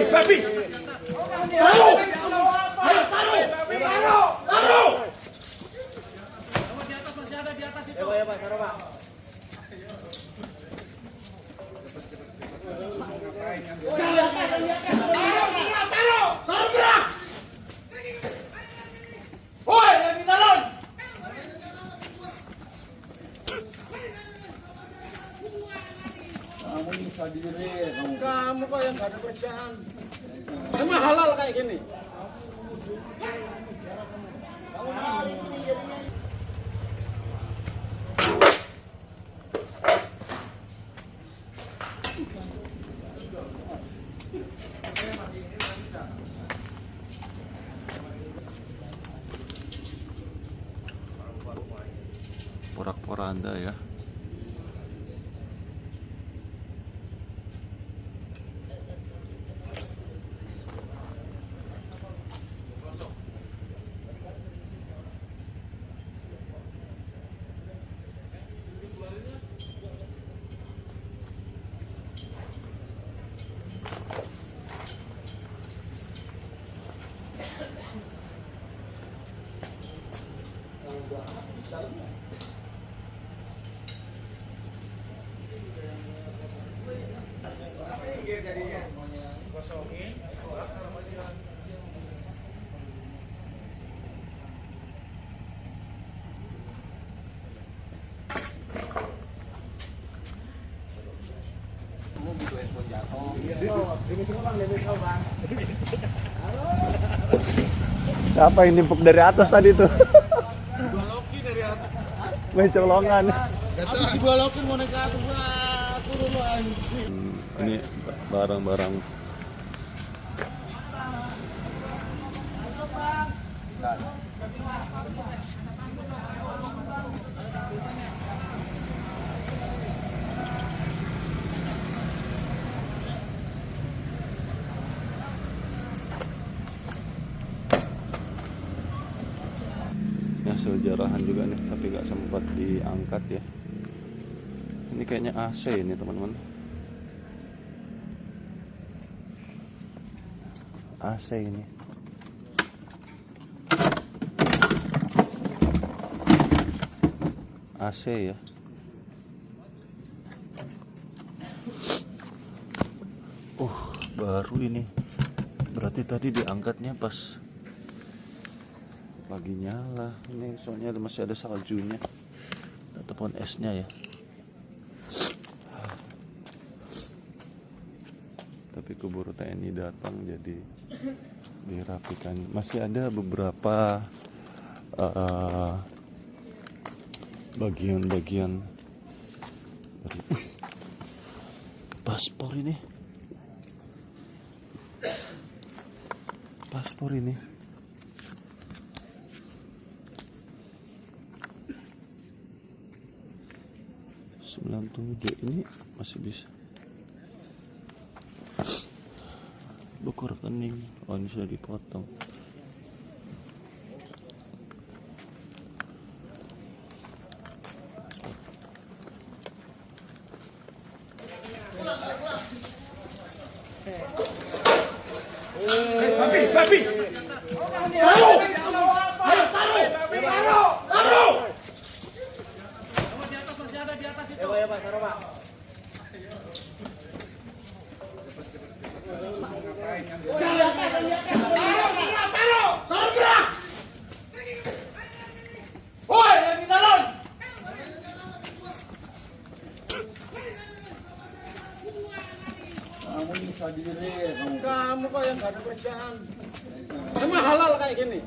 Babi. Taruh. Ayo taruh. Taruh. Di atas masih ada di atas itu. Ya Pak, taruh Pak. Taruh berang. Woi, yang di dalam. Kamu bisa diri, kamu kok yang nggak ada kerjaan. Emang halal kayak gini. Porak-poranda ya. Siapa yang nimpuk dari atas tadi tuh? Dibalokin dari atas. Main colongan. Habis dibalokin mau naik ke atas. Wah, turun lu anjing. Ini barang-barang ya, sejarahan juga nih, tapi gak sempat diangkat ya. Ini kayaknya AC ini teman-teman. AC ini. AC ya. Baru ini. Berarti tadi diangkatnya pas lagi nyala. Ini soalnya masih ada saljunya ataupun esnya ya. Tapi keburu TNI datang jadi dirapikan. Masih ada beberapa bagian-bagian paspor ini. Paspor ini. ini masih bisa. Buku rekening, oh ini sudah dipotong. Babi. Taruh. Ayo taruh. Taruh. Di atas masih ada di atas itu. Ya Pak, taruh Pak. Taruh berang. Woi, yang di dalam. Kamu bisa diri, kamu kok yang nggak ada kerjaan. Emang halal kayak gini.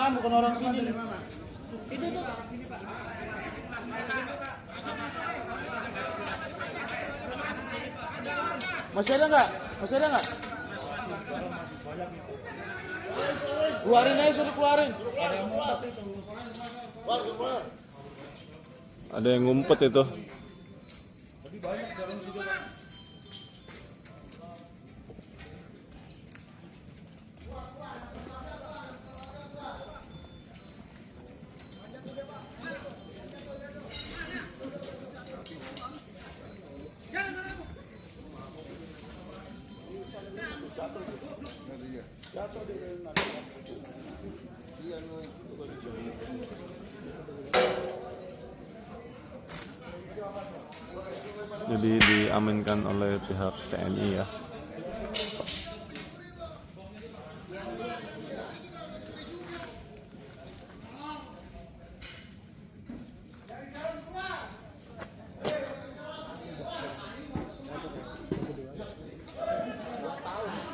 Bukan orang sini. Itu tuh. Masih ada nggak? Masih ada nggak? Keluarin aja, suruh keluarin. Keluar. Ada yang ngumpet itu. diamankan oleh pihak TNI ya.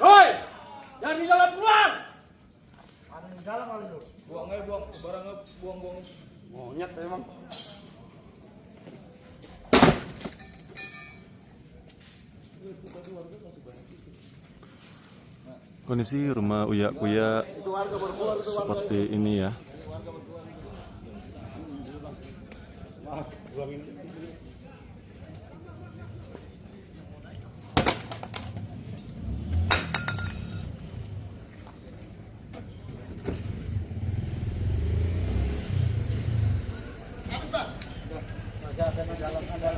Woi, yang di dalam keluar. Monyet emang. Kondisi rumah Uya Kuya seperti ini ya.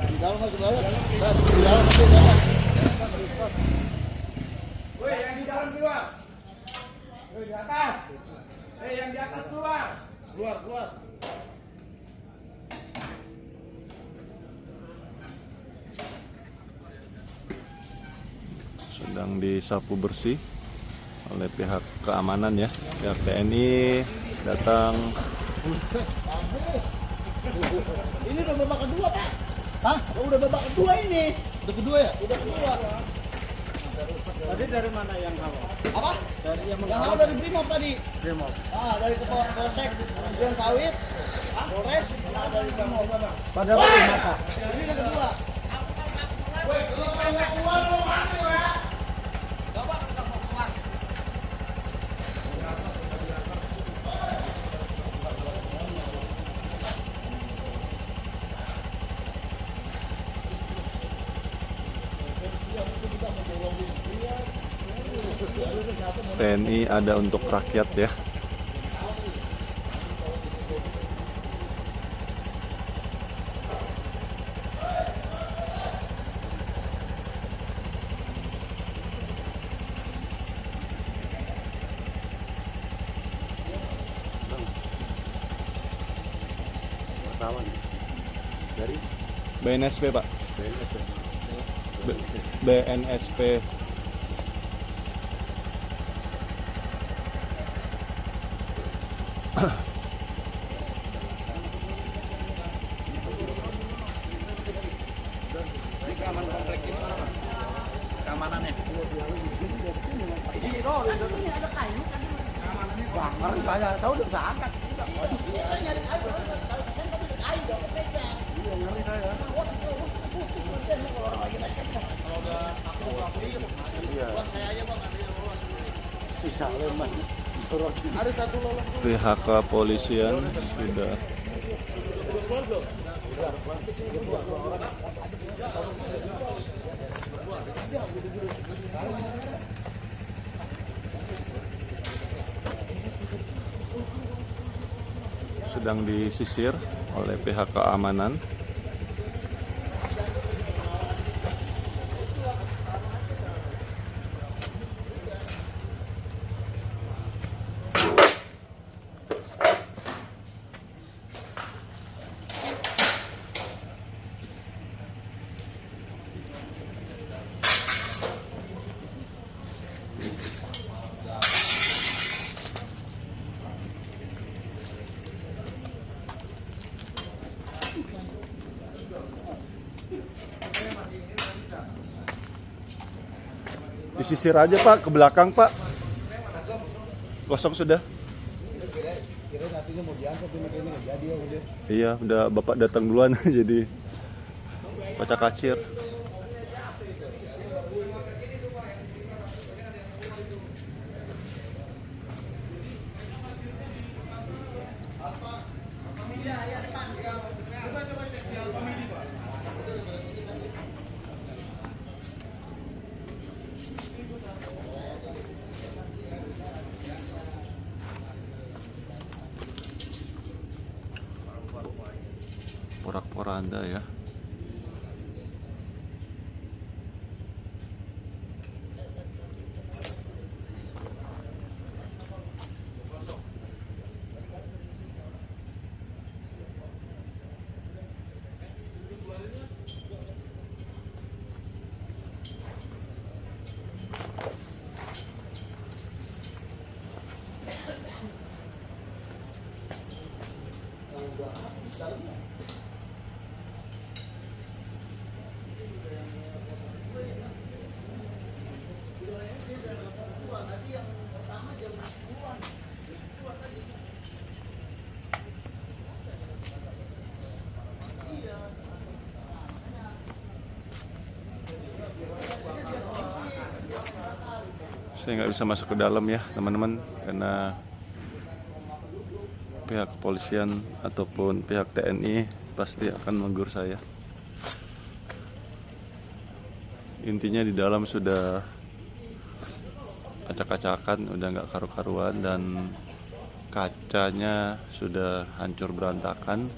Di dalam masuk bawah. Di dalam masuk bawah. Woi, yang di dalam keluar. Woi, di atas. Yang di atas keluar. Keluar, keluar. Sedang disapu bersih oleh pihak keamanan ya. Pihak TNI datang. Ini udah babak kedua, Pak. Hah? Udah babak kedua ini. Udah kedua ya? Udah kedua. Tadi dari mana yang kalah? Apa? Dari yang Yang kalah dari Brimob tadi. Brimob. Dari Polsek Duren Sawit, Polres, dari Brimob. Pada hari mata. Ini udah kedua. TNI ada untuk rakyat ya. Dari BNSP Pak. BNSP. saya udah bisa angkat. Sisa leman. Ada satu lolos. Pihak kepolisian sudah sedang disisir oleh pihak keamanan. Disisir aja Pak, ke belakang Pak. Kosong sudah. Kira nasinya mau diangkat ini kayaknya nggak jadi ya udah. Iya, udah Bapak datang duluan jadi kocak kacir. Porak-poranda ya. Saya nggak bisa masuk ke dalam ya teman-teman, karena pihak kepolisian ataupun pihak TNI pasti akan menegur saya. Intinya di dalam sudah acak-acakan, udah nggak karu-karuan, dan kacanya sudah hancur berantakan.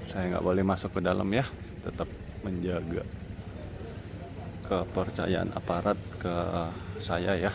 Saya nggak boleh masuk ke dalam ya, tetap menjaga kepercayaan aparat ke saya ya.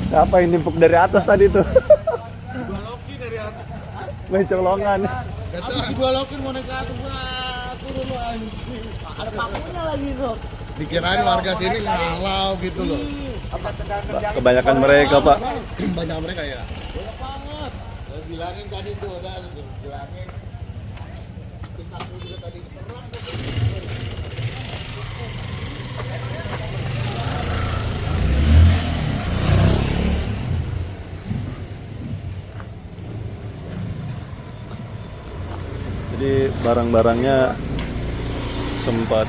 Siapa yang nimpuk dari atas tadi tuh? Dua loki dari atas. Main colongan. Habis dua loki mau naik ke atas, wah, turun lu anjing. Ada pakunya lagi tuh. Dikirain warga sini ngalau gitu loh. Kebanyakan mereka, Pak. Banyak mereka ya. Banyak banget. Saya bilangin tadi tuh, udah bilangin. Tingkatmu juga tadi diserang. Jadi barang-barangnya sempat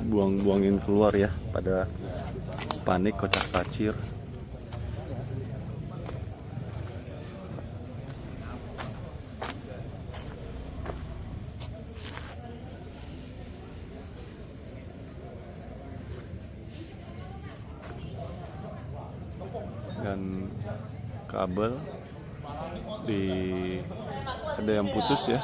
dibuang-buangin keluar ya, pada panik kocak kacir. Dan kabel ada yang putus ya.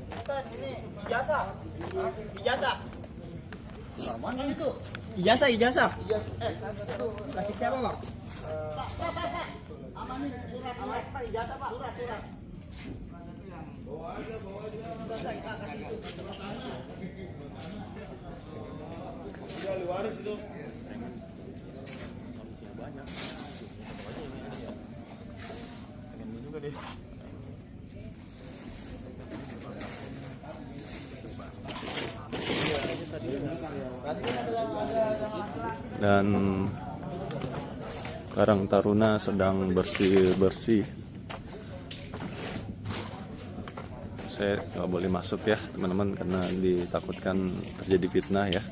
Bukan, ini ijazah. Ijazah. Mana itu? Ijazah. Kasih siapa, Bang? Pak. Aman nih surat. Pak, ijazah, Pak. Surat. Bawa aja. Pak, kasih itu. Udah ahli waris itu. Dan Karang Taruna sedang bersih-bersih. Saya nggak boleh masuk ya teman-teman karena ditakutkan terjadi fitnah ya.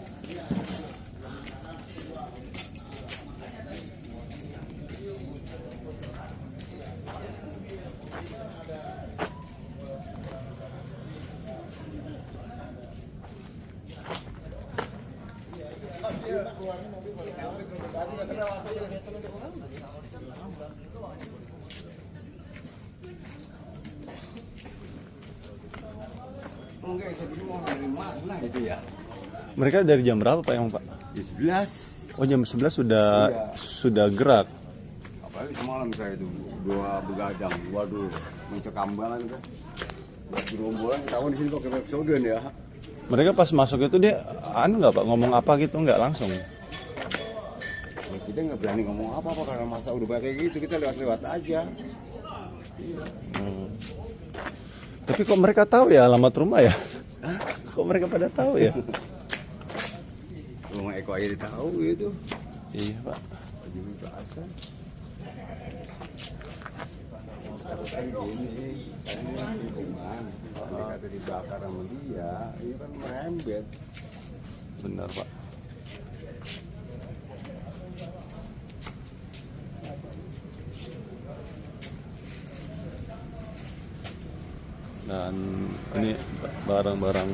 Itu ya. Mereka dari jam berapa Pak yang Pak? Di 11. Oh jam 11 sudah gerak. Apalagi semalam saya itu dua begadang. Waduh, mencekambangan kan. Gerombolan tahun di sini pakai episode ya. Mereka pas masuk itu dia nggak Pak ngomong apa gitu nggak langsung. Ya, kita nggak berani ngomong apa-apa karena masa udah kayak gitu, kita lewat-lewat aja. Tapi kok mereka tahu ya alamat rumah ya? Kok mereka pada tahu ya? Rumah Eko aja tahu gitu. Iya Pak. Jadi bahasa. Kan gini, kan lingkungan. Kalau kata dibakar sama dia, ini kan merembet. Benar Pak. Dan ini barang-barang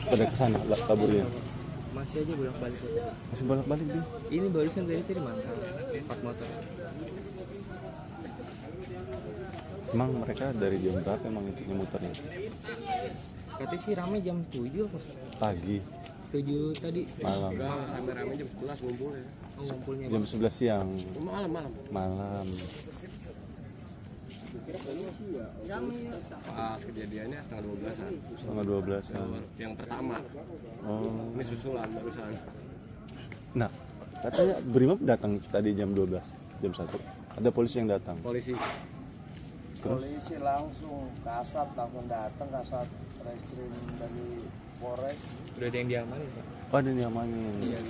pada kesana kaburnya. Masih aja bolak-balik. Masih bolak-balik dia. Ini barusan dari mantap. 4 motor. Emang mereka dari jam berapa emang itu muternya? Katanya sih rame jam 7 apa? Pagi, 7 tadi. malam. Rame-rame jam 11 ngumpul ya. Oh, ngumpulnya. Jam 11 siang, Malam. malam. Pas kejadiannya setengah 12-an. Setengah 12 an. Yang pertama. Oh. Ini susulan barusan. Nah, katanya Brimob datang tadi jam 12, jam 1. Ada polisi yang datang. Polisi. Terus? Polisi langsung kasat datang kasat reskrim dari Polres. Udah ada yang diamanin, Pak. Oh, ada yang diamanin. Iya.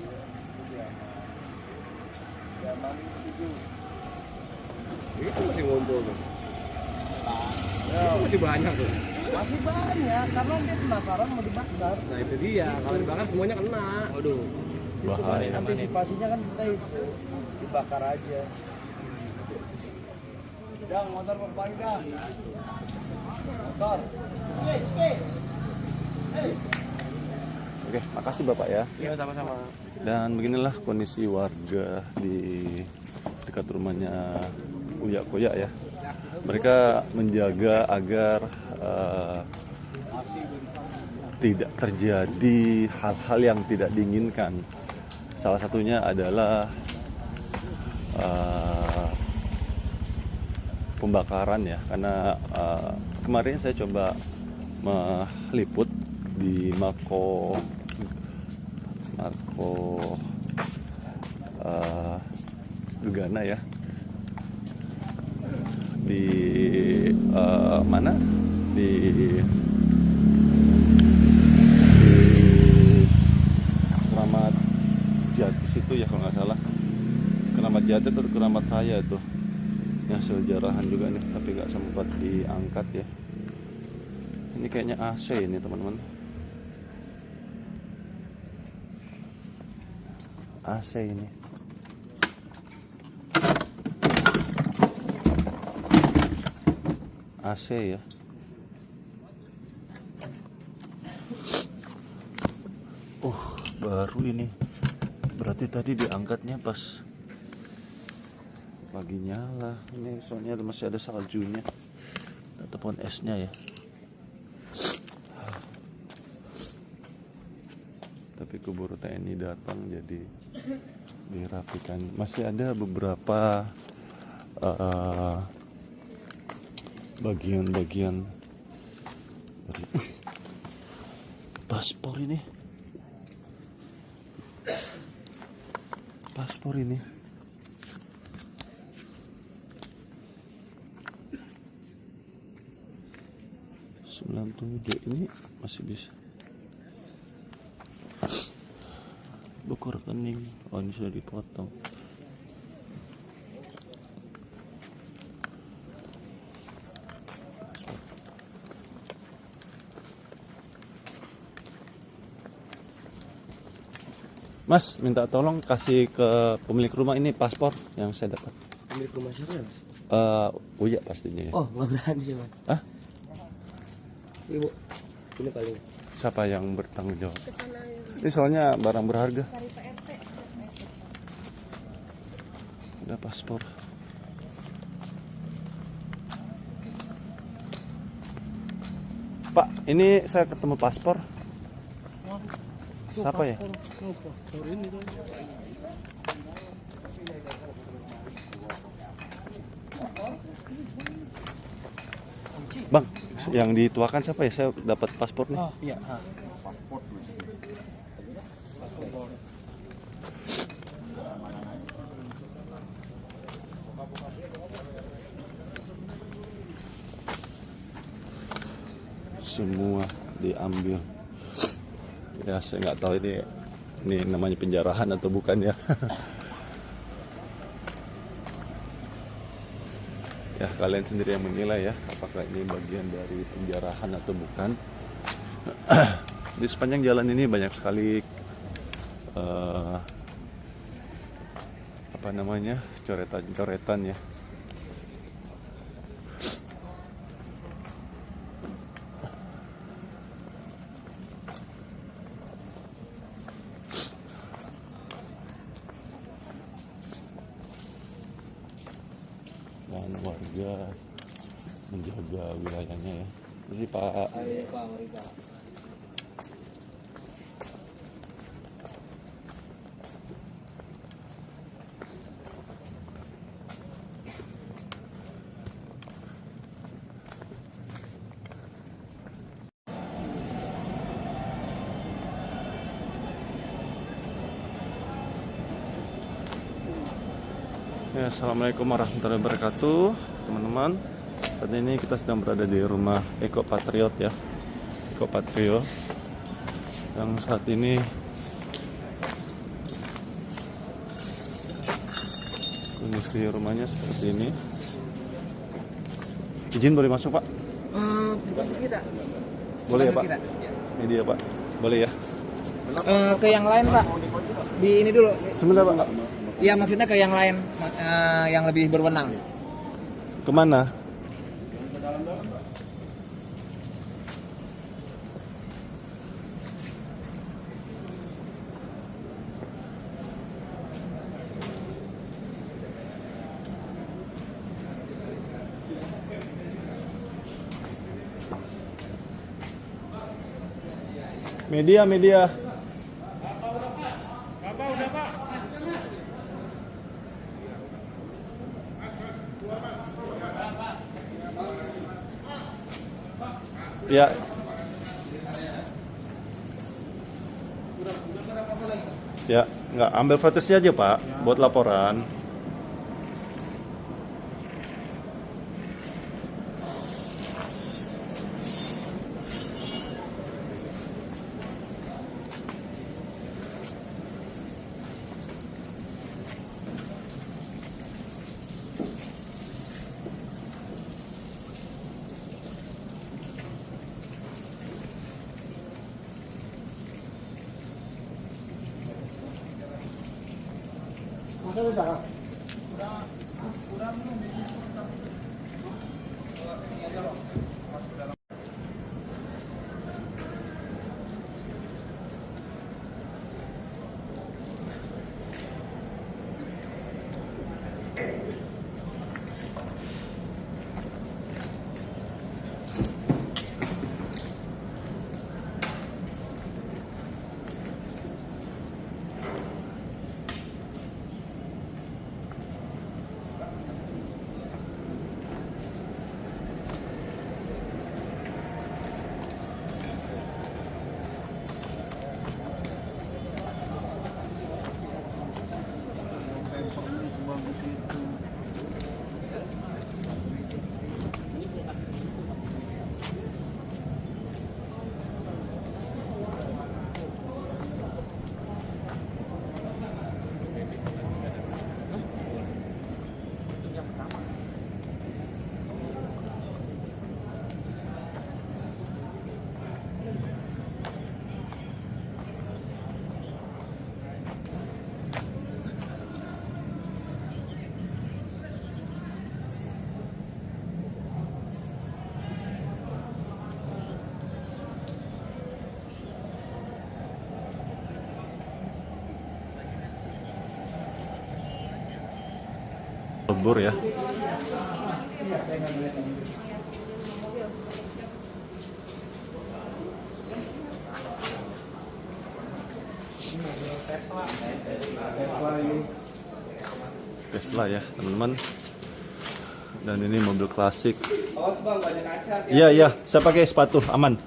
Diamanin itu. Itu masih ngumpul tuh. Itu masih banyak tuh. Masih banyak karena dia penasaran mau dibakar. Nah itu dia, kalau dibakar semuanya kena. Waduh. Bahaya. Antisipasinya kan kita dibakar aja. Jangan motor kembali dah. Motor. Oke, makasih Bapak ya. Iya sama-sama. Dan beginilah kondisi warga di dekat rumahnya Uya Koya ya. Mereka menjaga agar tidak terjadi hal-hal yang tidak diinginkan. Salah satunya adalah pembakaran ya, karena kemarin saya coba meliput di Mako Gegana ya, di mana di Keramat Jati situ ya kalau nggak salah. Keramat Jati atau Keramat Raya tuh. Ya sejarahan juga nih, tapi nggak sempat diangkat ya. Ini kayaknya AC ini teman-teman. AC ini. AC ya. Baru ini. Berarti tadi diangkatnya pas pagi nyala. Ini soalnya masih ada saljunya ataupun esnya ya. Tapi keburu TNI datang jadi dirapikan. Masih ada beberapa bagian-bagian dari paspor ini. Paspor ini. ini masih bisa. Buku rekening, oh ini sudah dipotong. Mas, minta tolong kasih ke pemilik rumah ini paspor yang saya dapat. Pemilik rumah siapa, Mas? Uya pastinya ya. Oh, nggak berani sih, Mas. Hah? Ibu, ini paling. Siapa yang bertanggung jawab? Ini soalnya barang berharga. Ada paspor. Pak, ini saya ketemu paspor. Siapa ya? Bang, yang dituakan siapa ya? Saya dapat paspor nih. Oh, iya. Semua diambil. Ya, saya nggak tahu ini namanya penjarahan atau bukan ya. Ya, kalian sendiri yang menilai ya, apakah ini bagian dari penjarahan atau bukan. Di sepanjang jalan ini banyak sekali coretan-coretan ya. Dan warga menjaga wilayahnya ya. Jadi Pak. Ya, assalamualaikum warahmatullahi wabarakatuh, teman-teman. Saat ini kita sedang berada di rumah Eko Patriot ya, Eko Patriot, yang saat ini kondisi rumahnya seperti ini. Izin boleh masuk Pak? Kita. Boleh ya Pak? Ini dia Pak, boleh ya? Ke yang lain Pak. Di ini dulu. Sebentar Pak. Iya maksudnya ke yang lain, yang lebih berwenang. Kemana? Media. Ya. Ya, nggak ambil footage aja Pak, buat laporan. Lebur ya. Tesla ya teman-teman. Dan ini mobil klasik. Awas bang, banyak kaca. Iya iya, saya pakai sepatu aman.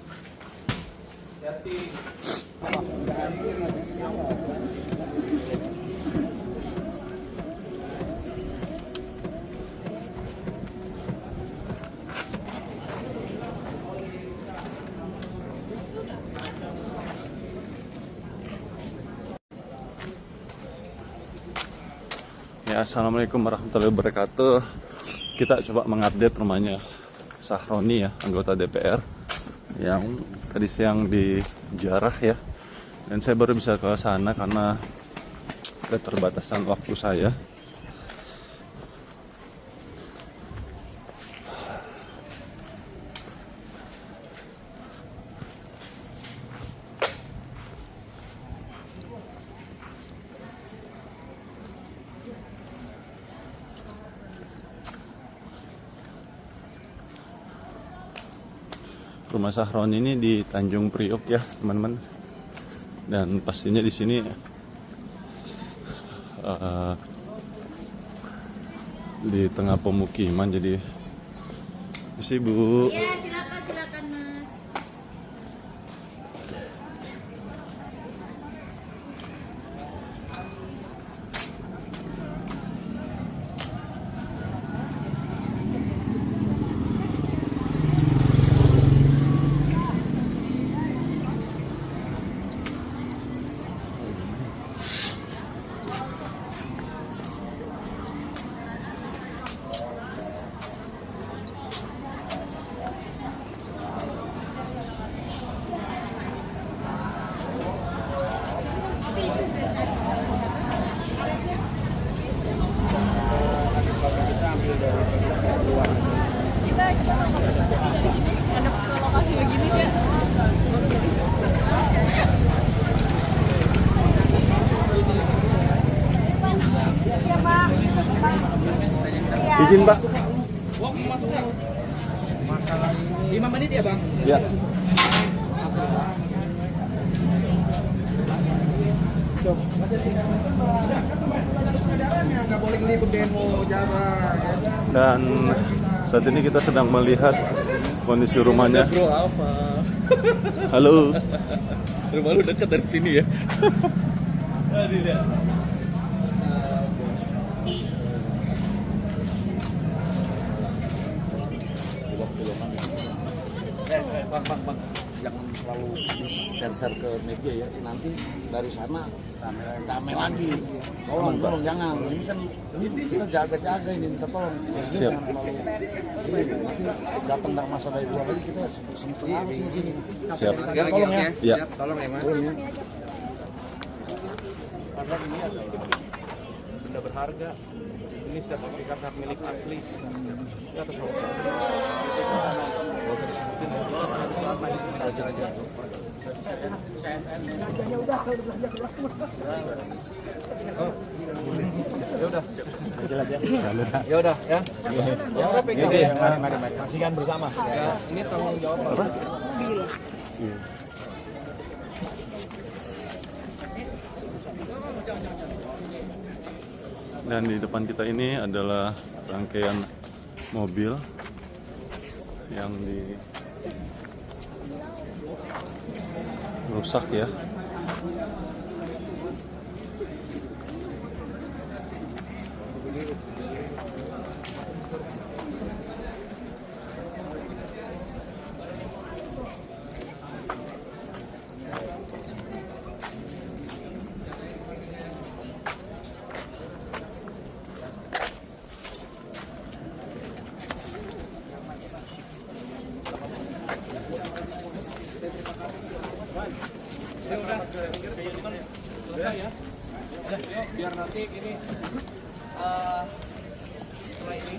Ya, assalamualaikum warahmatullahi wabarakatuh. Kita coba mengupdate rumahnya Sahroni ya, anggota DPR yang tadi siang dijarah ya. Dan saya baru bisa ke sana karena keterbatasan waktu saya. Rumah Sahroni ini di Tanjung Priok ya, teman-teman. Dan pastinya di sini di tengah pemukiman, jadi isi Bu. Iya, silakan Mas. Ada lokasi begini sih. Izin Pak. 5 menit ya Bang? Ya. Dan saat ini kita sedang melihat kondisi rumahnya. Bro Alfa. Halo. Rumah lu dekat dari sini ya. Aduh lihat. Bang, jangan terlalu share ke media ya. Nanti dari sana rame lagi. Tolong jangan. Ini kan kita jaga-jaga ini, minta tolong. Siap. Jangan terlalu ini. Nanti datang dari masa dari luar lagi kita harus di sini. Siap. Tolong ya. Ya. Tolong ya, Mas. Tolong ya. benda berharga. Ini sertifikat hak milik asli. Ini atas nama siapa? Nggak usah disebutin ya. Wajar aja. Oh, ya udah. Ya udah ya. Ya udah pegang. Mari saksikan bersama. Ya, ini tanggung jawab Pak. Dan di depan kita ini adalah rangkaian mobil yang rusak ya. Biar nanti ini setelah ini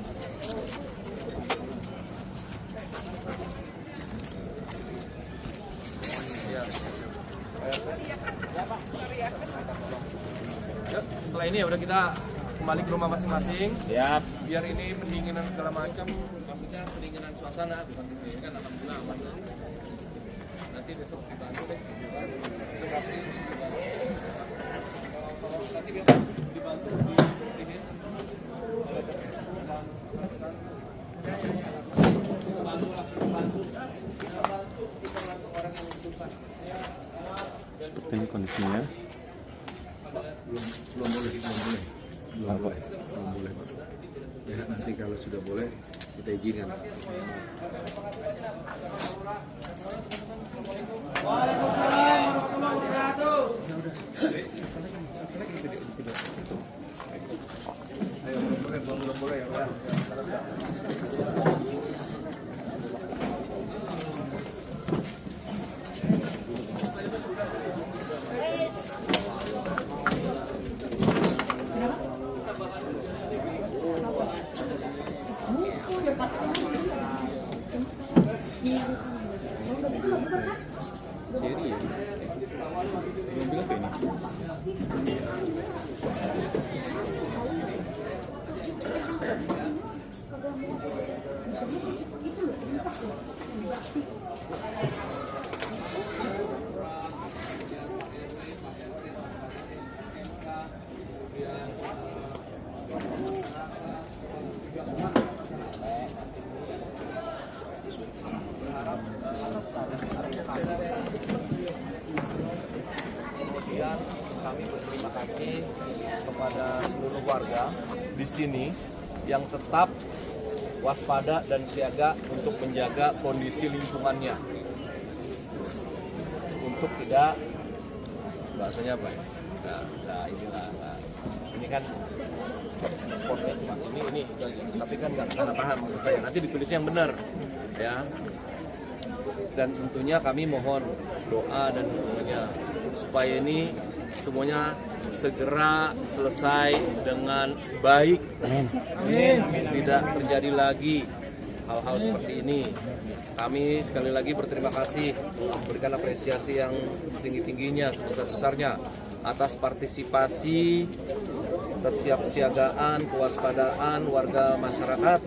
setelah ini ya udah kita kembali ke rumah masing-masing. Siap. Biar ini pendinginan segala macam, maksudnya pendinginan suasana bukan ini kan alhamdulillah aman. Nanti besok dibantu deh. Nanti besok dibantu dibersihin. Seperti ini kondisinya. Belum boleh Pak. Ya nanti kalau sudah boleh kita izinkan. Waalaikumsalam warahmatullahi wabarakatuh. Ayo belum boleh ya Pak. Jadi ya, belum bilang ke ini. Kemudian kami berterima kasih kepada seluruh warga di sini yang tetap waspada dan siaga untuk menjaga kondisi lingkungannya, untuk tidak bahasanya apa? Nah inilah, ini kan spotnya cuma ini itu aja. Tapi kan nggak pernah paham maksud saya. Nanti ditulisnya yang benar, ya. Dan tentunya kami mohon doa dan dukungannya supaya ini semuanya segera selesai dengan baik. Amin. Tidak terjadi lagi hal-hal seperti ini. Kami sekali lagi berterima kasih, memberikan apresiasi yang setinggi-tingginya, sebesar-besarnya atas partisipasi, kesiapsiagaan, kewaspadaan warga masyarakat,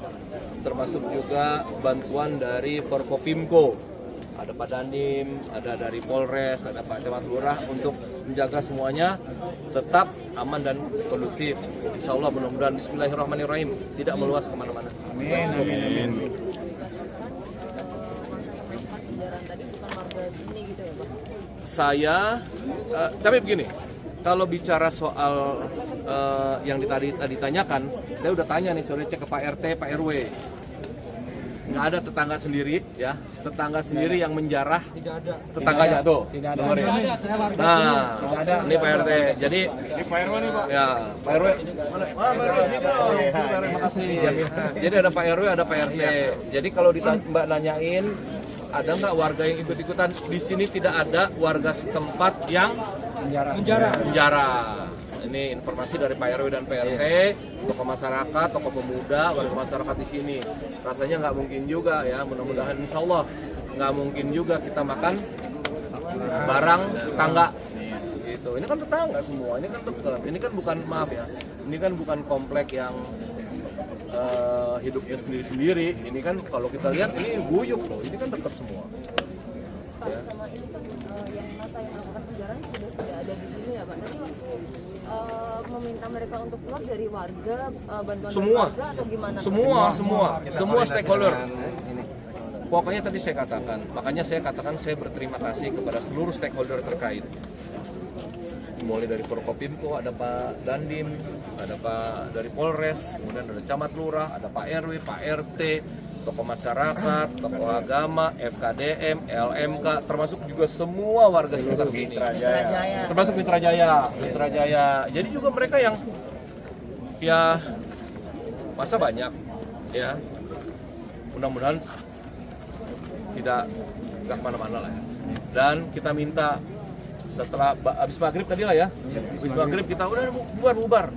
termasuk juga bantuan dari Forkopimko. Ada Pak Dandim, ada dari Polres, ada Pak Camat Lurah untuk menjaga semuanya tetap aman dan kondusif. Insya Allah mudah-mudahan bismillahirrahmanirrahim tidak meluas kemana-mana. Amin. Saya, tapi begini, kalau bicara soal yang tadi ditanyakan, saya udah tanya nih, saya cek ke Pak RT, Pak RW. Nggak ada tetangga sendiri, ya, tetangga sendiri yang menjarah tetangganya tuh. Tidak ada. Nah, ini Pak RT. Jadi ini Pak RW nih Pak. Ya, Pak RW. Mana? Pak RW sini dong. Terima kasih. Jadi ada Pak RW, ada Pak RT. Jadi kalau Mbak nanyain, ada nggak warga yang ikut-ikutan? Di sini tidak ada warga setempat yang menjarah. Ini Ini informasi dari Pak RW dan PRT, tokoh masyarakat, tokoh pemuda, warga masyarakat di sini. Rasanya nggak mungkin juga ya, mudah-mudahan insya Allah nggak mungkin juga kita makan barang tetangga. Gitu. Ini kan tetangga semua, ini kan dekat. Ini kan bukan, maaf ya, ini kan bukan komplek yang hidupnya sendiri-sendiri. Ini kan kalau kita lihat ini guyup loh, ini kan dekat semua. Ya. Sama ini kan yang masa yang melakukan penjarahan sudah tidak ada di sini ya Pak. Nanti waktu meminta mereka untuk keluar dari warga, bantuan Semua. dari warga atau gimana? Semua stakeholder. Pokoknya tadi saya katakan, makanya saya katakan saya berterima kasih kepada seluruh stakeholder terkait. Mulai dari Forkopimko, ada Pak Dandim, ada Pak dari Polres, kemudian ada Camat Lurah, ada Pak RW, Pak RT, tokoh masyarakat, tokoh agama, FKDM, LMK, termasuk juga semua warga sekitar sini. Termasuk Mitra Jaya. Jadi juga mereka yang ya masa banyak ya. Mudah-mudahan tidak kemana-mana lah ya. Dan kita minta setelah habis maghrib tadi lah ya, habis maghrib kita udah bubar.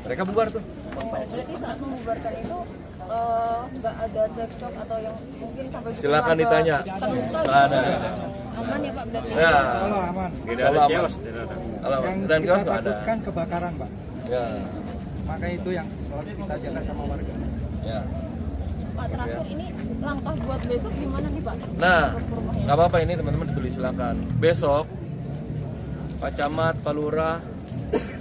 Mereka bubar tuh. Berarti saat membubarkan itu nggak ada cekcok atau yang mungkin sampai silakan ditanya. Ada. Aman ya Pak berarti? Ya. Aman. Tidak ada chaos. Dan chaos nggak ada. Takutkan kebakaran, Pak. Ya. Maka itu yang selalu kita jaga sama warga. Ya. Pak terakhir ini langkah buat besok gimana nih Pak? Nah, nggak apa-apa ini teman-teman ditulis silakan. Besok Pak Camat, Pak Lurah,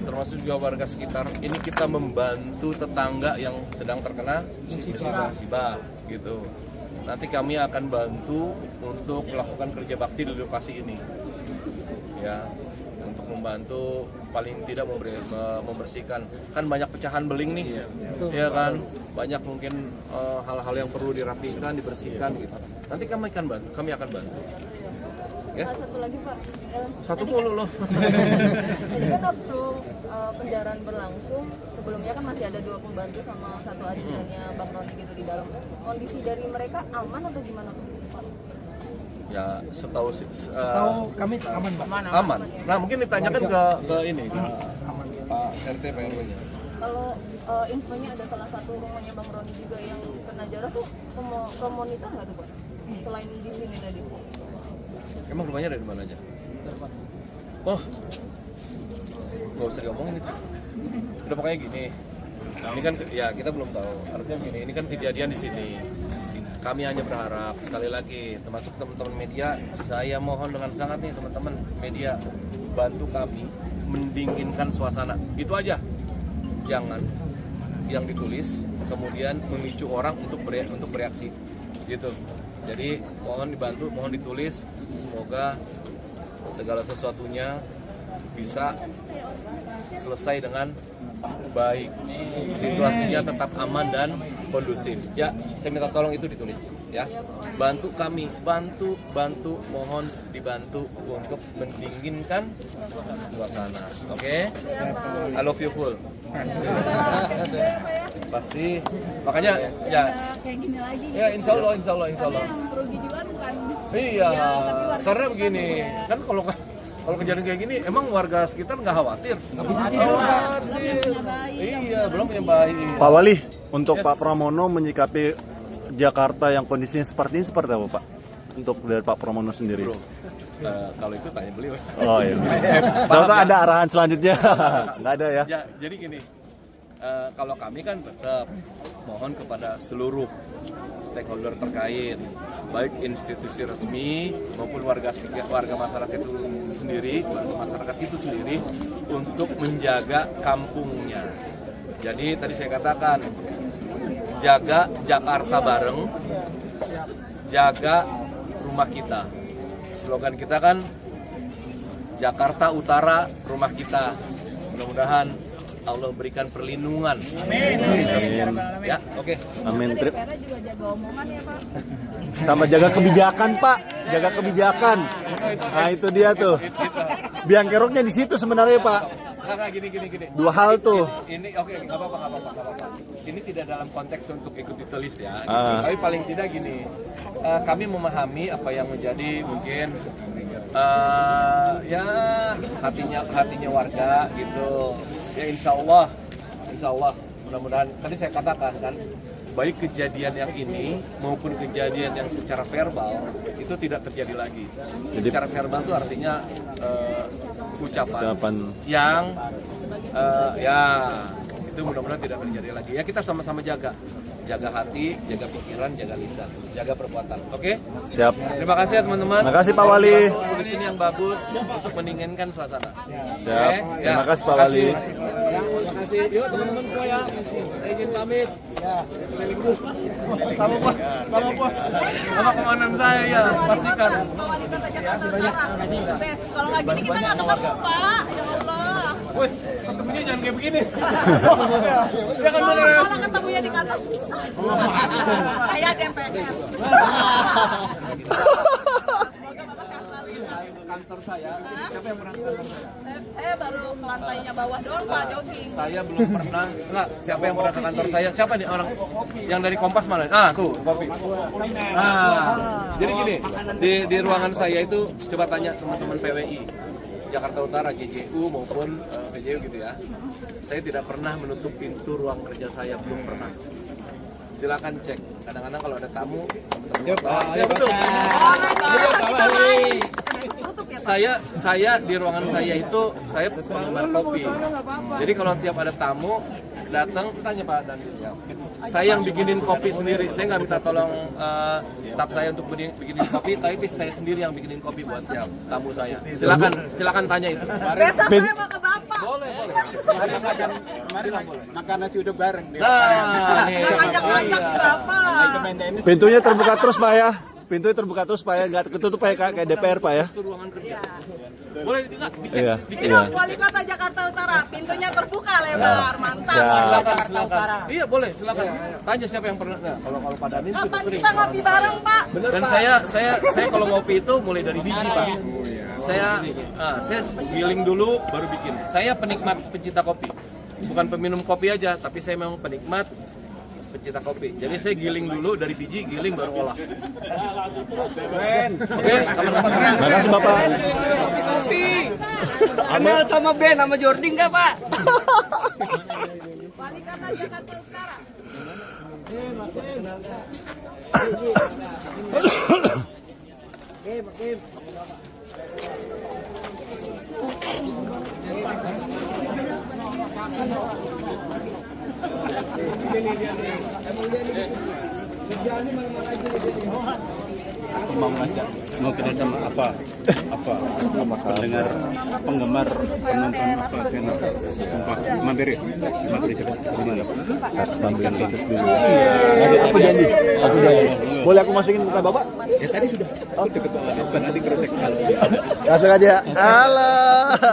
termasuk juga warga sekitar, ini kita membantu tetangga yang sedang terkena musibah, gitu. Nanti kami akan bantu untuk melakukan kerja bakti di lokasi ini, ya, untuk membantu paling tidak membersihkan. Kan banyak pecahan beling nih, ya kan, banyak mungkin hal-hal yang perlu dirapikan, dibersihkan, gitu. Nanti kami akan bantu. Ya. Satu lagi Pak. Satu mulu loh. Jadi kan waktu penjarahan berlangsung, sebelumnya kan masih ada 2 pembantu sama 1 adikannya Bang Roni gitu di dalam. Kondisi dari mereka aman atau gimana Pak? Ya setahu Kami aman, Pak. aman. Nah mungkin ditanyakan ke ini ke Pak RT Pak RW-nya. Kalau infonya ada salah satu rumahnya Bang Roni juga yang kena jarah tuh komunitas nggak tuh Pak? Selain di sini tadi. Emang rumahnya dari mana aja? Oh, nggak usah diomongin itu. Udah pokoknya gini. Ini kan ya kita belum tahu. Artinya begini, ini kan kejadian di sini. Kami hanya berharap sekali lagi, termasuk teman-teman media, saya mohon dengan sangat nih teman-teman media bantu kami mendinginkan suasana. Itu aja. Jangan yang ditulis kemudian memicu orang untuk bereaksi. Gitu. Jadi mohon dibantu, mohon ditulis, semoga segala sesuatunya bisa selesai dengan baik, situasinya tetap aman dan kondusif. Ya, saya minta tolong itu ditulis, ya. Bantu kami, bantu, mohon dibantu untuk mendinginkan suasana. Oke? I love you full. Pasti, makanya ya Kayak gini lagi. ya insya Allah. Yang merugi juga bukan. Iya, karena begini, kan kalau kejadian kayak gini, emang warga sekitar nggak khawatir? Nggak bisa tidur, Pak. Iya, belum punya bayi. Pak Wali, untuk Pak Pramono menyikapi Jakarta yang kondisinya seperti ini seperti apa, Pak? Untuk dari Pak Pramono sendiri. Bro, kalau itu tanya beliau. Oh iya. Soalnya ada arahan selanjutnya. Nggak ada ya? Ya, jadi gini, kalau kami kan tetap mohon kepada seluruh stakeholder terkait, baik institusi resmi maupun warga masyarakat itu sendiri, untuk menjaga kampungnya. Jadi tadi saya katakan, jaga Jakarta bareng, jaga rumah kita. Slogan kita kan Jakarta Utara, rumah kita. Mudah-mudahan Allah berikan perlindungan. Amin. Ya, oke. Amin. DPR juga jaga omongan ya Pak. Sama jaga kebijakan, Pak. Jaga kebijakan. Nah, itu dia tuh. Biang keroknya di situ sebenarnya, Pak. Nah, gini. Dua hal tuh. Ini oke, nggak apa-apa. Ini tidak dalam konteks untuk ikut ditulis ya. Gitu. Ah. Tapi paling tidak gini, kami memahami apa yang menjadi mungkin ya hatinya warga gitu. Ya insya Allah mudah-mudahan tadi saya katakan kan, baik kejadian yang ini maupun kejadian yang secara verbal itu tidak terjadi lagi. Jadi secara verbal itu artinya ucapan yang ya itu mudah-mudahan tidak terjadi lagi. Ya kita sama-sama jaga hati, jaga pikiran, jaga lisan, jaga perbuatan. Oke? Siap. Terima kasih ya teman-teman. Terima kasih Pak Wali. Di sini yang bagus untuk mendinginkan suasana. Siap. Terima kasih Pak Wali. Terima kasih. Yuk teman-teman semua ya. Saya izin pamit. Ya. Sama bos. Sama komandan saya ya. Pastikan. Kalau nggak gini kita nggak ketemu Pak. Ya Allah. Woi, ketemunya jangan kayak begini. Ya kan malah ketemunya di kantor. Kayak DPR. Kantor saya. Siapa yang pernah ke kantor saya? Saya baru ke lantainya bawah doang Pak, jogging. Saya belum pernah. Enggak, siapa yang pernah ke kantor saya? Siapa nih orang yang dari Kompas mana? Ah, tuh, kopi. Jadi gini, di ruangan saya itu coba tanya teman-teman PWI Jakarta Utara, GJU maupun PJU gitu ya. Saya tidak pernah menutup pintu ruang kerja saya, belum pernah. Silakan cek. Kadang-kadang kalau ada tamu, ya betul. Saya di ruangan saya itu saya penggemar kopi. Jadi kalau tiap ada tamu datang, tanya Pak Daniel. Saya yang bikinin kopi sendiri. Saya nggak minta tolong staf saya untuk bikinin kopi, tapi saya sendiri yang bikinin kopi buat tamu saya. Silakan tanya itu. Besok saya mau ke Bapak. Boleh. Mari makan nasi uduk bareng. Nah, nih. Ngajak-ngajak si Bapak. Pintunya terbuka terus Pak ya. Pintunya terbuka terus Pak ya, nggak ketutup kayak DPR Pak ya. Itu ruangan kerja. Boleh dicek. Iya. Hidup Wali Kota Jakarta Utara, pintunya terbuka lebar, mantap. Silakan. Iya boleh, silakan. Tanya siapa yang pernah. Nah, kalau Pak Danin sudah Kapan sering. kita ngopi bareng Pak? Dan saya kalau ngopi itu mulai dari biji Pak. Saya giling dulu baru bikin. Saya penikmat pencinta kopi. Bukan peminum kopi aja, tapi saya memang penikmat pencinta kopi. Jadi saya giling dulu dari biji, giling baru olah. Oke, teman-teman. Terima kasih Bapak. Kopi. Kenal sama Ben, sama Jordi nggak Pak? Wali Kota Jakarta Utara. Mau kenal sama apa pendengar penggemar penonton apa channel sumpah mampir gimana mampir terus dulu Aku janji. Boleh aku masukin muka Bapak? ya tadi sudah itu kepala depan nanti kresek Langsung aja. Halo,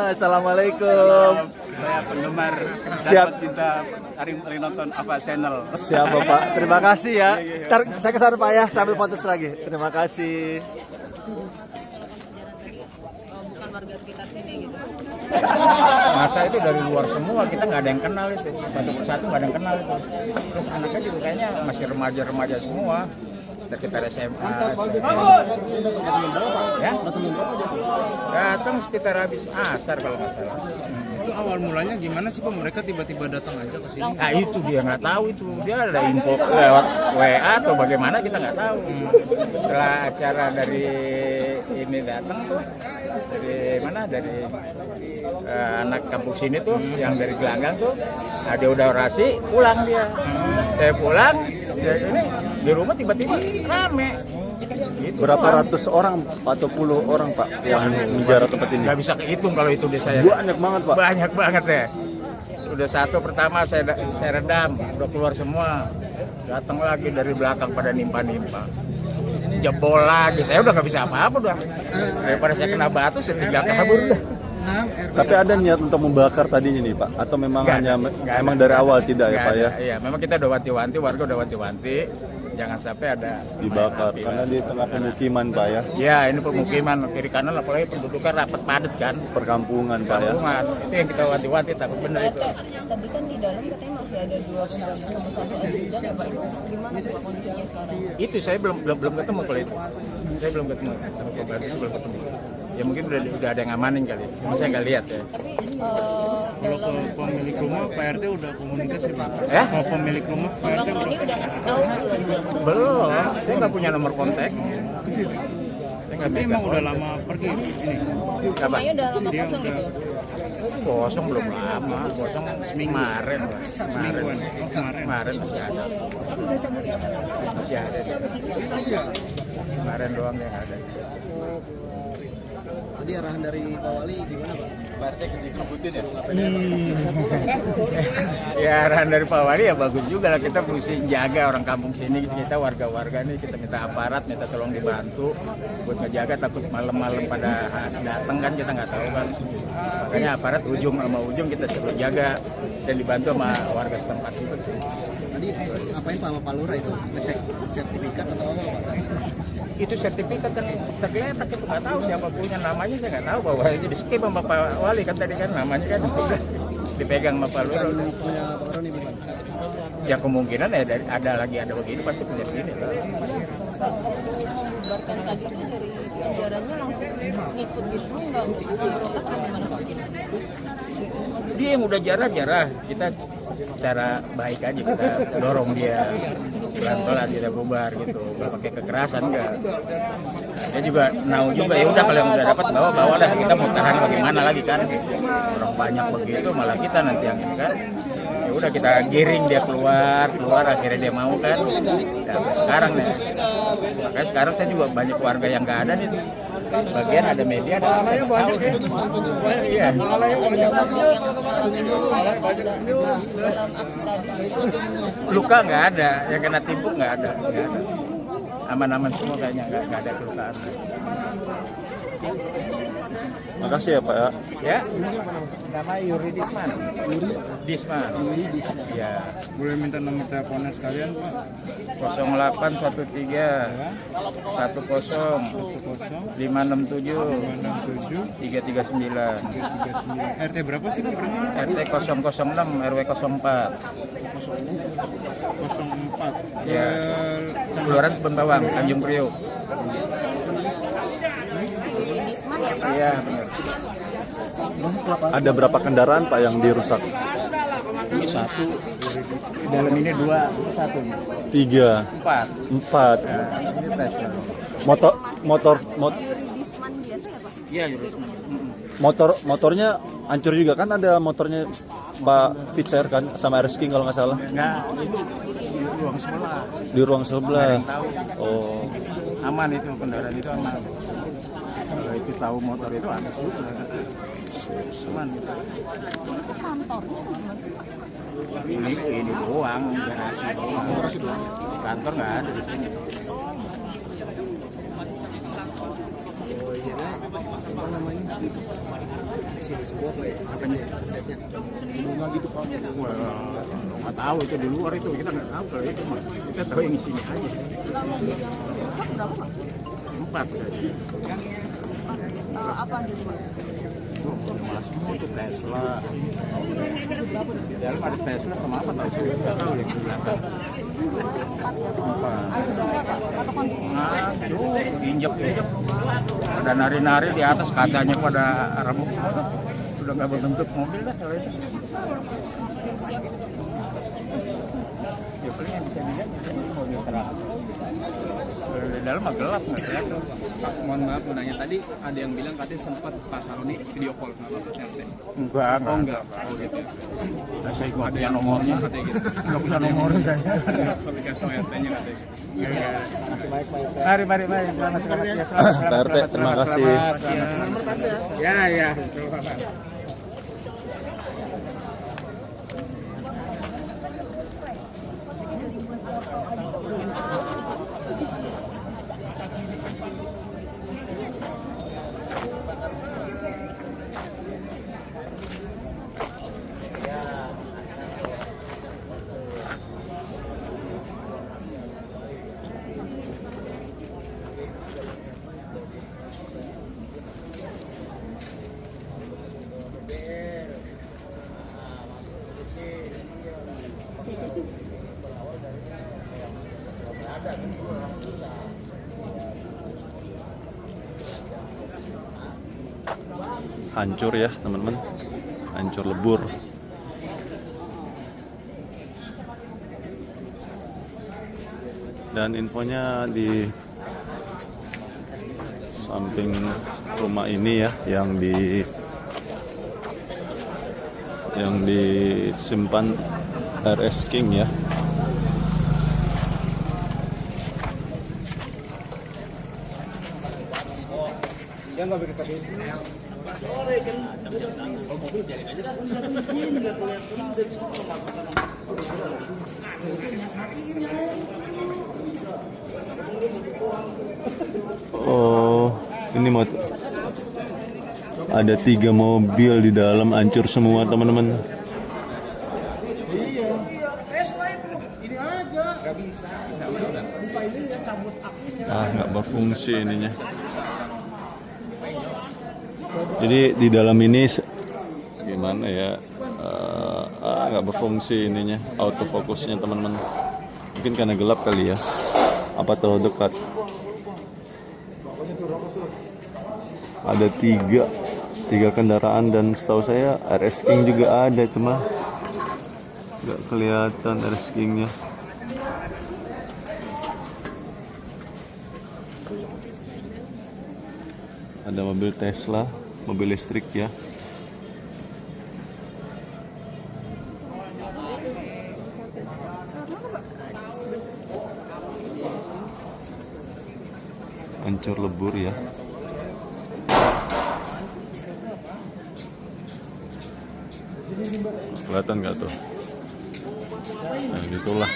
assalamualaikum. saya penggemar Siap. cinta hari nonton apa channel Siap Bapak. Terima kasih ya. Ntar saya kesana Pak ya, sambil foto lagi. Terima kasih. Bukan warga sekitar sini gitu. Masa itu dari luar semua, kita nggak ada yang kenal itu. Satu persatu nggak ada yang kenal itu. Terus anaknya juga kayaknya masih remaja-remaja semua. Sekitar SMA. Ya? Datang sekitar habis asar kalau nggak salah. Itu awal mulanya gimana sih Pak? Mereka tiba-tiba datang aja ke sini? Nah itu dia nggak tahu itu. Dia ada info lewat WA atau bagaimana kita nggak tahu. Setelah acara dari ini datang tuh, dari mana? Dari anak kampung sini tuh, yang dari Gelanggang tuh, nah, dia udah orasi, pulang dia. Saya pulang, ini di rumah tiba-tiba rame. Gitu, Berapa ratus orang atau puluh orang Pak yang menjara tempat ini? Nggak bisa kehitung kalau itu di saya. Banyak banget Pak. Banyak banget ya. Udah satu pertama saya redam, udah keluar semua. Datang lagi dari belakang pada nimpa-nimpa. Jebol lagi, saya udah nggak bisa apa-apa udah. Daripada saya kena batu, saya tinggal kabur udah. Tapi ada niat untuk membakar tadinya nih Pak? Atau memang emang dari awal tidak ya Pak ya? Iya, memang kita udah wanti-wanti, warga udah wanti-wanti. Jangan sampai ada Dibakar, api karena lah. di tengah pemukiman Pak ya? Ya, ini pemukiman, kiri kanan apalagi penduduknya rapat padat kan. Perkampungan Pak ya? Perkampungan, itu yang kita wanti-wanti, takut bener itu. Tadi kan di dalam katanya masih ada 2 pembantu sama 1 ajudan ya Pak, itu gimana sih Pak kondisinya sekarang? Itu saya belum ketemu kalau itu. Saya belum ketemu. Belum ketemu. Ya mungkin udah ada yang ngamanin kali. Cuma saya nggak lihat ya. Tapi Kalau ke pemilik rumah Pak RT udah komunikasi Pak. Kalau pemilik rumah Pak Bang RT Roni udah ngasih tahu belum? Belum. Saya nggak punya nomor kontak. tapi emang udah lama pergi ini. Rumahnya udah lama Dia kosong udah gitu. Kosong belum lama, kosong kemarin lah. semingguan. Oh, kemarin. Kemarin masih ada. Masih ada. Kemarin doang yang ada. Tadi arahan dari Pak Wali gimana Pak? Pak RT dikebutin ya? Ya arahan dari Pak Wali ya bagus juga lah, kita mesti jaga orang kampung sini, kita warga-warga nih, kita minta aparat, minta tolong dibantu buat ngejaga, takut malam-malam pada datang kan kita nggak tahu kan. Makanya aparat ujung sama ujung kita suruh jaga dan dibantu sama warga setempat itu. Tadi ngapain Pak sama Pak Lurah itu ngecek sertifikat atau apa Pak? Itu sertifikat kan tergeletak, itu nggak tahu siapa punya, namanya saya nggak tahu, bahwa itu di skip sama Pak Wali kan tadi kan, namanya kan udah dipegang sama Pak Lurah. Punya Pak Roni bukan? Ya kemungkinan ya ada begini pasti punya sini lah. Bubarkan tadi itu dari penjaranya langsung ngikut gitu, nggak berontak atau gimana Pak? Dia yang udah jarah-jarah, kita secara baik aja kita dorong dia pelan-pelan tidak bubar gitu, nggak pakai kekerasan enggak. Dia juga tahu juga ya udah kalau yang udah dapat bawa dah, kita mau tahan bagaimana lagi kan, orang banyak begitu malah kita nanti yang kan. Ya udah kita giring dia keluar akhirnya dia mau kan. Nah, sekarang nih, makanya sekarang saya juga banyak warga yang nggak ada nih. Bagian ada media, ada saya tahu deh. Iya. Luka nggak ada, yang kena timpuk nggak ada. Aman-aman semua kayaknya, nggak ada kelukaan. Makasih ya Pak ya. Ya, nama Yuri Disman. Disman. Ya. Boleh minta nomor teleponnya sekalian Pak? 0813 10 567 339. RT berapa sih Pak berarti? RT 006 RW 04. 04. Ya. Kelurahan Kebun Bawang, Tanjung Priok. Iya, benar. Ada berapa kendaraan Pak yang dirusak? Ini satu, dalam ini dua, satu, 3, 4. Ini Tesla. Iya, Motornya hancur juga kan, ada motornya Pak Fitzer kan sama RS King kalau nggak salah. Enggak, itu di ruang sebelah. Di ruang sebelah. Oh. Aman itu, kendaraan itu aman. Kalau itu tahu motor itu atas juga. Aman. Ini doang, garasi doang. Kantor nggak ada di sini. Apa namanya? Sini sebuah Pak ya? Setnya. Bunga gitu Pak. Wah, nggak tahu itu di luar itu, kita nggak tahu kalau itu mah. Kita tahu yang di sini aja sih. Berapa Pak? 4 tadi. Apa aja Pak? Malah semua itu Tesla. Di dalam ada Tesla sama apa tahu sih? Nggak tahu yang di belakang. Ada juga Pak? Atau kondisinya? Aduh, injek. Ada nari-nari di atas, kacanya pada remuk. Udah nggak berbentuk mobil dah kalau itu. Ya paling yang bisa dilihat mobil terang. Di dalam mah gelap nggak kelihatan. Pak, mohon maaf mau nanya, tadi ada yang bilang katanya sempat Pak Saroni video call sama Pak RT. Enggak. Oh enggak. Oh gitu ya. Nah, saya nggak punya nomornya. Katanya gitu. Nggak punya nomornya saya. Tapi kasih tahu RT-nya katanya. Masih baik Pak RT. Mari. Selamat. Pak RT, terima kasih. Ya. hancur ya teman-teman, hancur lebur. Dan infonya di samping rumah ini ya, yang disimpan RS King ya. Yang nggak berkata itu. Sore kan. Oh, mobil biarin aja dah. Ini nggak kelihatan dari semua masukan. Oh, ini ada 3 mobil di dalam, hancur semua teman-teman. Iya, Tesla itu. Ini aja. Nggak bisa. Buka ini ya, cabut akunya. Nggak berfungsi ininya. Jadi di dalam ini gimana ya? Nggak berfungsi ininya, autofokusnya teman-teman. Mungkin karena gelap kali ya. Apa terlalu dekat? Ada 3 kendaraan dan setahu saya RS King juga ada, cuma nggak kelihatan RS King-nya. Ada mobil Tesla, mobil listrik ya. Hancur lebur ya. Kelihatan nggak tuh? Nah, gitulah.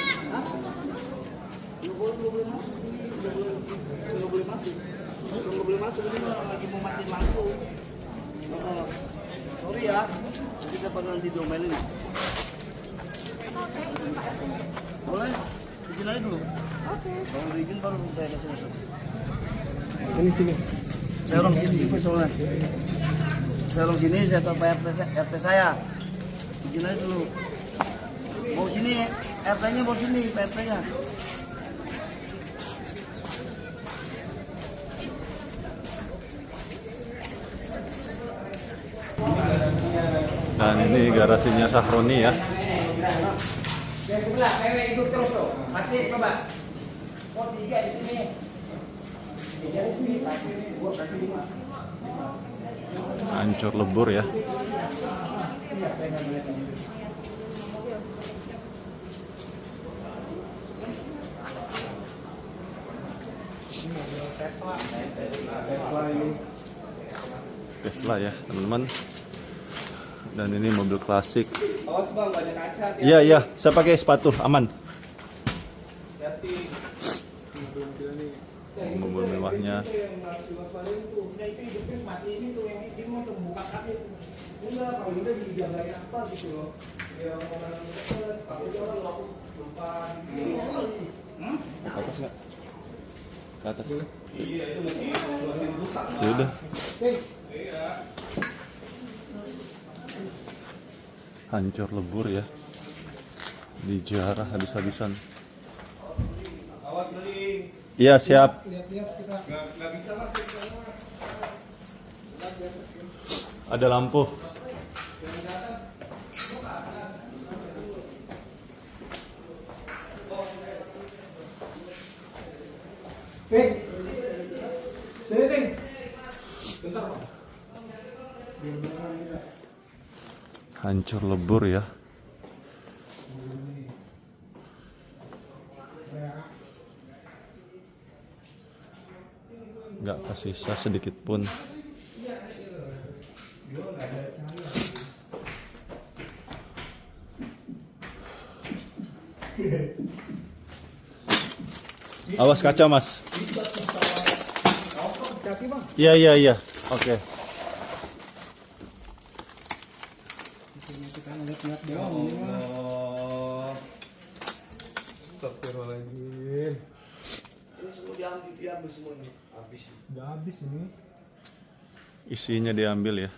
Nggak boleh masuk, ini lagi mau matiin lampu. Sorry ya, kita pernah nanti diomelin. Boleh? Izin aja dulu. Oke. Kalau udah izin baru saya kasih masuk. Ini sini. Saya orang sini soalnya. Saya orang sini, saya tahu RT saya. Izin aja dulu. Mau sini, RT-nya mau sini, RT-nya. Dan ini garasinya Sahroni ya. Yang sebelah, cewek ikut terus tuh. Mati, coba. Oh, 3 di sini. 3 di sini, 1 ini, 2, 1, 5. Hancur lebur ya. Tesla ya teman-teman. Dan ini mobil klasik. Awas bang, banyak kaca. Iya iya, saya pakai sepatu aman. Mobil mewahnya. Atas nggak? Ke atas. Iya itu masih rusak. Sudah. Hancur lebur ya, dijarah habis-habisan. Iya siap. Ada lampu. Sini, Bing. Bentar, Pak. Hancur lebur ya. Nggak tersisa sedikit pun. Awas kaca mas. Iya iya iya. Oke. Astagfirullahaladzim. Ini semua diambil semuanya. Habis. Udah habis ini. Isinya diambil ya.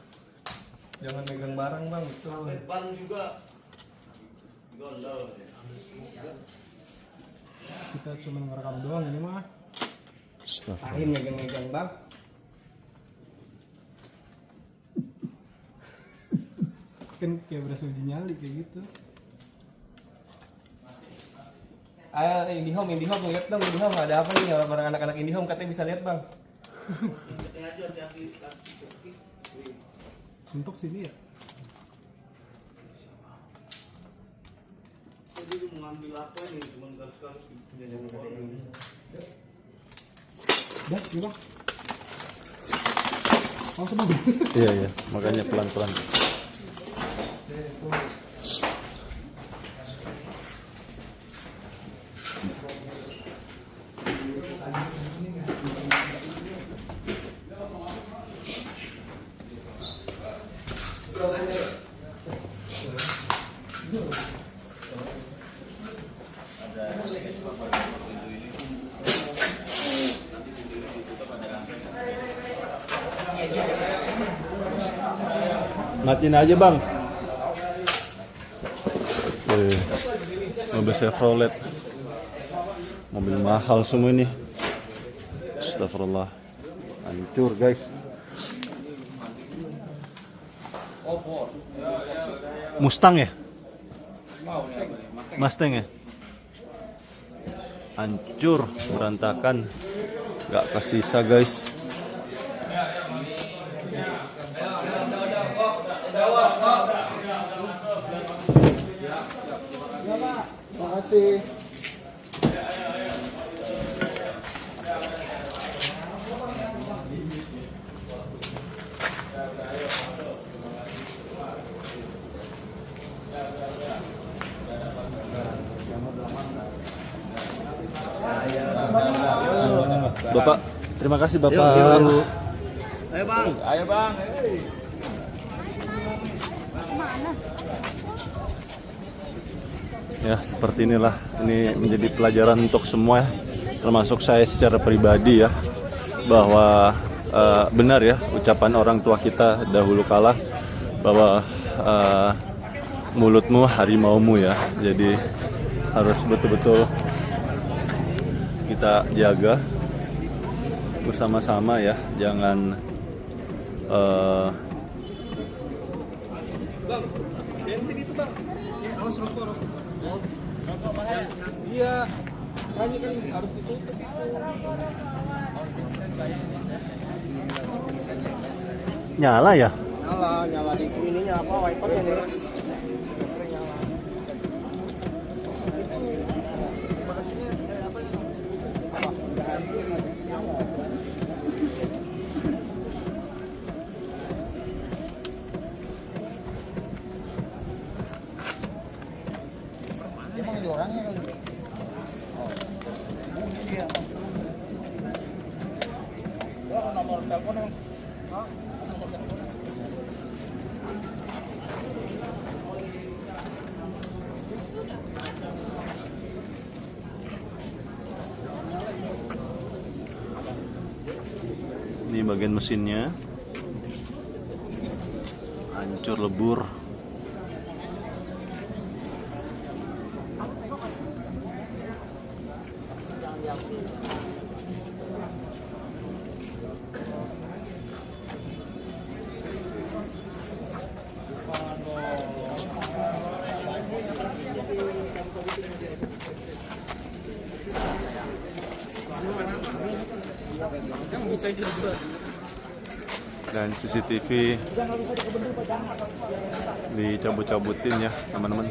Jangan megang barang bang. Ban juga. Gondol. Kita cuma ngerekam doang ini mah. Tahin megang-megang bang. kan kayak berasa uji nyali kayak gitu. Indihome lihat dong, Indihome ada apa nih orang anak-anak Indihome katanya bisa lihat bang. Untuk sini ya. Jadi mau ngambil apa ini? Cuma garus-garus gitu. Dah, ini bang. Langsung bang. Iya, makanya pelan-pelan. Matiin aja bang. Mobil Chevrolet, mobil mahal semua ini. Astagfirullah, hancur guys. Mustang ya? Mustang ya? Hancur, berantakan, gak kesisa guys. Makasih. Bapak, terima kasih Bapak. Ayo bang. Ayo bang. Ya seperti inilah, ini menjadi pelajaran untuk semua, termasuk saya secara pribadi ya, bahwa benar ya ucapan orang tua kita dahulu kala bahwa mulutmu harimaumu ya. Jadi harus betul-betul kita jaga bersama-sama ya, jangan Bang, bensin itu bang. Awas rokok. Iya, kayaknya kan harus ditutup itu. nyala ya. Nyala di ininya apa wipernya nih. Emang ada orangnya lagi. Nomor telepon. Ini bagian mesinnya hancur lebur. Dan CCTV dicabut-cabutin ya teman-teman.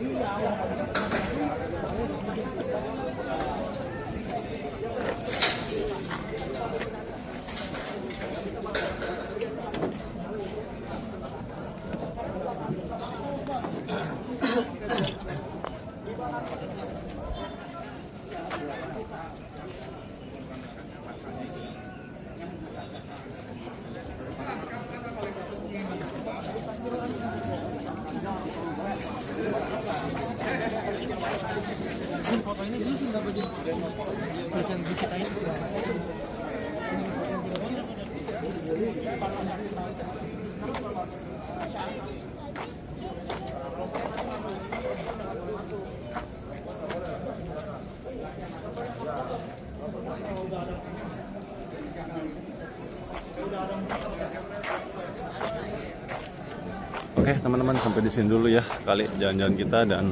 Oke teman-teman, sampai di sini dulu ya kali jalan-jalan kita, dan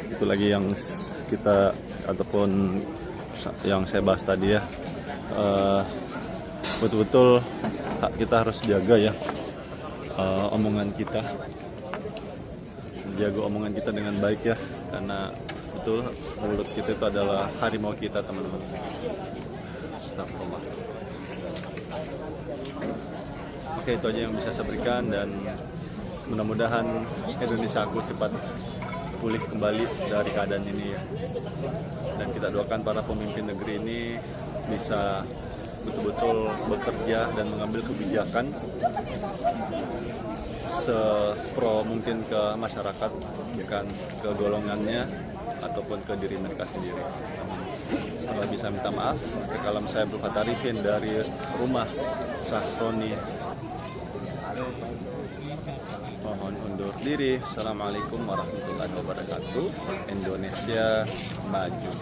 itu lagi yang kita ataupun yang saya bahas tadi ya. Betul-betul kita harus jaga ya omongan kita, jaga omongan kita dengan baik ya, karena betul mulut kita itu adalah harimau kita teman-teman. Astagfirullah. Oke, itu aja yang bisa saya berikan, dan mudah-mudahan Indonesia aku cepat pulih kembali dari keadaan ini ya. Dan kita doakan para pemimpin negeri ini bisa betul-betul bekerja dan mengambil kebijakan sepro mungkin ke masyarakat, bukan ke golongannya ataupun ke diri mereka sendiri. Kalau bisa minta maaf, kalau saya berkata Arifin dari rumah Sahroni mohon undur diri. Assalamualaikum warahmatullahi wabarakatuh. Indonesia maju.